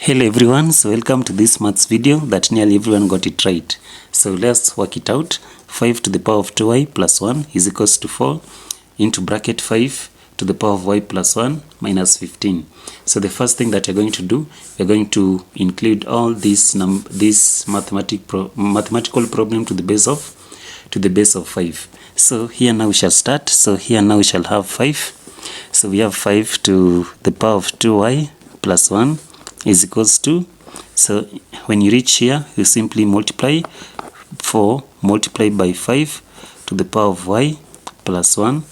Hello everyone, so welcome to this maths video that nearly everyone got it right. So let's work it out. 5 to the power of 2y plus 1 is equals to 4 into bracket 5 to the power of y plus 1 minus 15. So the first thing that you're going to do, you're going to include all this mathematical problem to the base of 5. So here now we shall start. So here now we shall have 5. So we have 5 to the power of 2y plus 1 is equals to, so when you reach here you simply multiply 4 multiplied by 5 to the power of y plus 1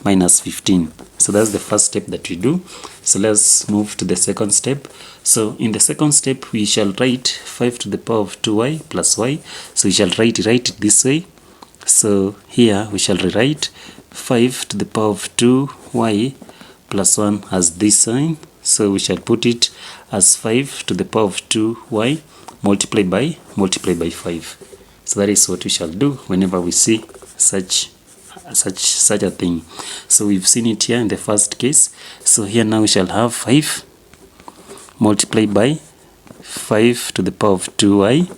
minus 15. So that's the first step that we do. So let's move to the second step. So in the second step we shall write 5 to the power of 2y plus y. So we shall write it this way. So here we shall rewrite 5 to the power of 2y plus 1 as this sign. So we shall put it as 5 to the power of 2y multiplied by 5. So that is what we shall do whenever we see such a thing. So we've seen it here in the first case. So here now we shall have 5 multiplied by 5 to the power of 2y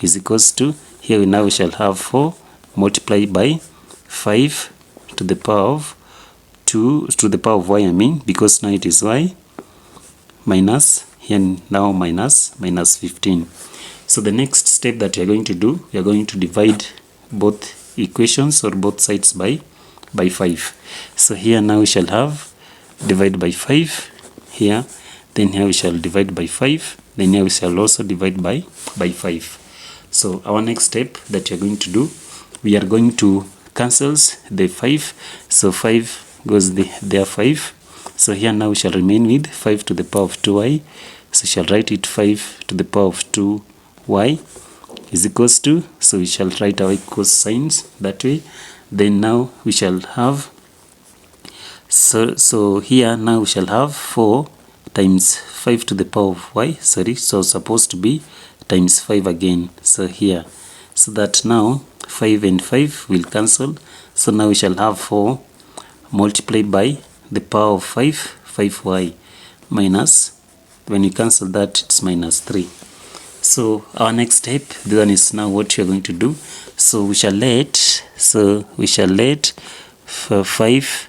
is equals to, here now we shall have 4 multiplied by 5 to the power of 2 to the power of y, because now it is y minus, here now minus 15. So the next step that you're going to do, you're going to divide both equations or both sides by 5. So here now we shall have divide by 5 here, then here we shall divide by 5, then here we shall also divide by 5. So our next step that you're going to do, we are going to cancel the 5. So 5 goes there 5. So here now we shall remain with 5 to the power of 2y. So we shall write it 5 to the power of 2y is equals to, so we shall write our equals signs that way. Then now we shall have, so here now we shall have 4 times 5 to the power of y, so supposed to be times 5 again. So here, so that now 5 and 5 will cancel. So now we shall have 4 multiplied by the power of 5y minus, when you cancel that it's minus 3. So our next step, this one is now what you're going to do. So we shall let 5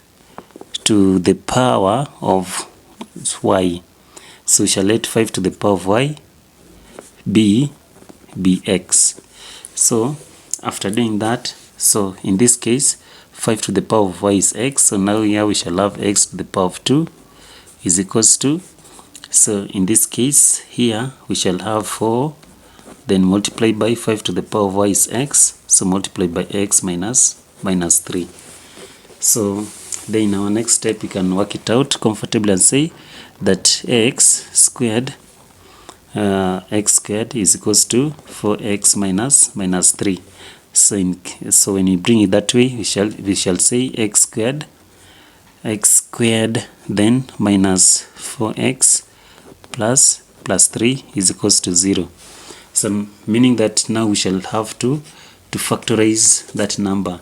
to the power of y. So we shall let 5 to the power of y be x. So after doing that, so in this case 5 to the power of y is x. So now here we shall have x to the power of 2 is equals to, so in this case here we shall have 4, then multiplied by 5 to the power of y is x. So multiplied by x minus 3. So then in our next step we can work it out comfortably and say that x squared is equals to 4x minus 3. So when we bring it that way, we shall say x squared then minus 4x plus 3 is equals to 0. So meaning that now we shall have to factorize that number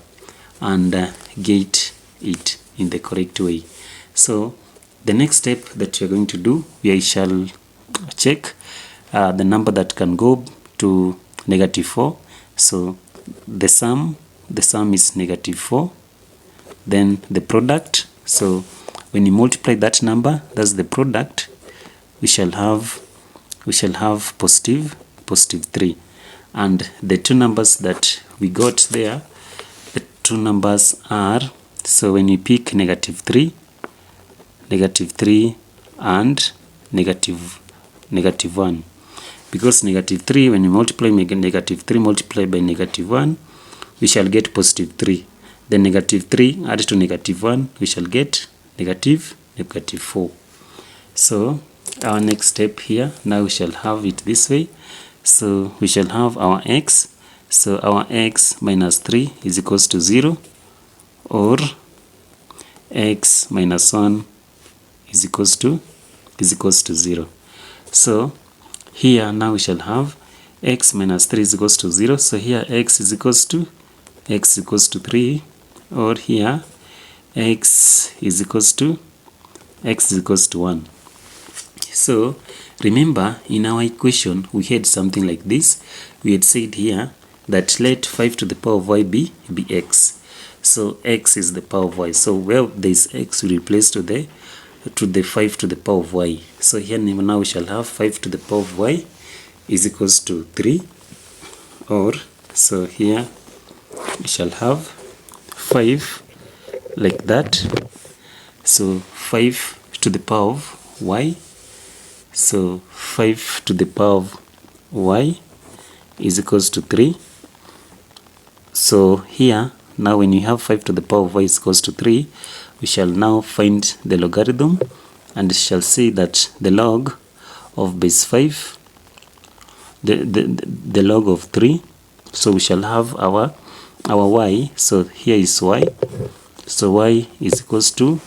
and get it in the correct way. So the next step that you're going to do, we shall check the number that can go to negative 4. So the sum is negative 4, then the product, so when you multiply that number, that's the product, we shall have positive 3. And the two numbers that we got there, the two numbers are, so when you pick negative 3 and negative 1, because negative 3, when you multiply negative 3 multiplied by negative 1, we shall get positive 3. Then negative 3 added to negative 1, we shall get negative 4. So our next step here, now we shall have it this way. So we shall have our x. So our x minus 3 is equals to 0, or x minus 1 is equals to 0. So here now we shall have x minus 3 is equals to 0. So here x is equals to 3, or here x is equals to 1. So remember, in our equation we had something like this. We had said here that let 5 to the power of y be x. So x is the power of y. So where there is x, we replace to the 5 to the power of y. So here now we shall have 5 to the power of y is equals to 3, or so here we shall have 5 like that. So 5 to the power of y. So 5 to the power of y is equals to 3. So here now when you have 5 to the power of y is equals to 3, we shall now find the logarithm and shall say that the log of base 5, the log of 3. So we shall have our y. So here is y. So y is equals to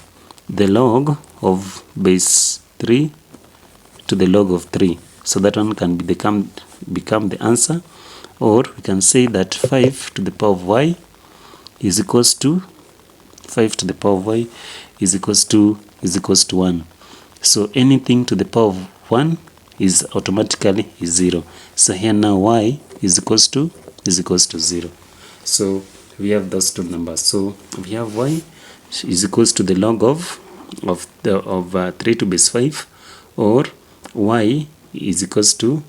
the log of base 3 to the log of 3. So that one can become the answer. Or we can say that 5 to the power of y is equals to 5 to the power of y is equals to 1. So anything to the power of 1 is automatically 0. So here now y is equals to 0. So we have those two numbers. So we have y is equals to the log of 3 to base 5, or y is equals to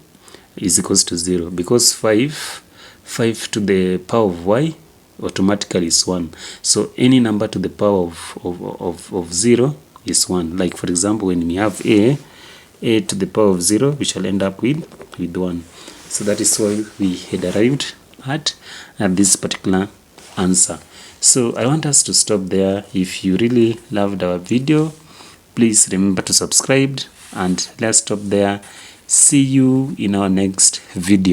0, because 5 to the power of y automatically is 1. So any number to the power of 0 is 1. Like for example, when we have a to the power of 0, we shall end up with 1. So that is why we had arrived at this particular answer. So I want us to stop there. If you really loved our video, please remember to subscribe, and let's stop there. See you in our next video.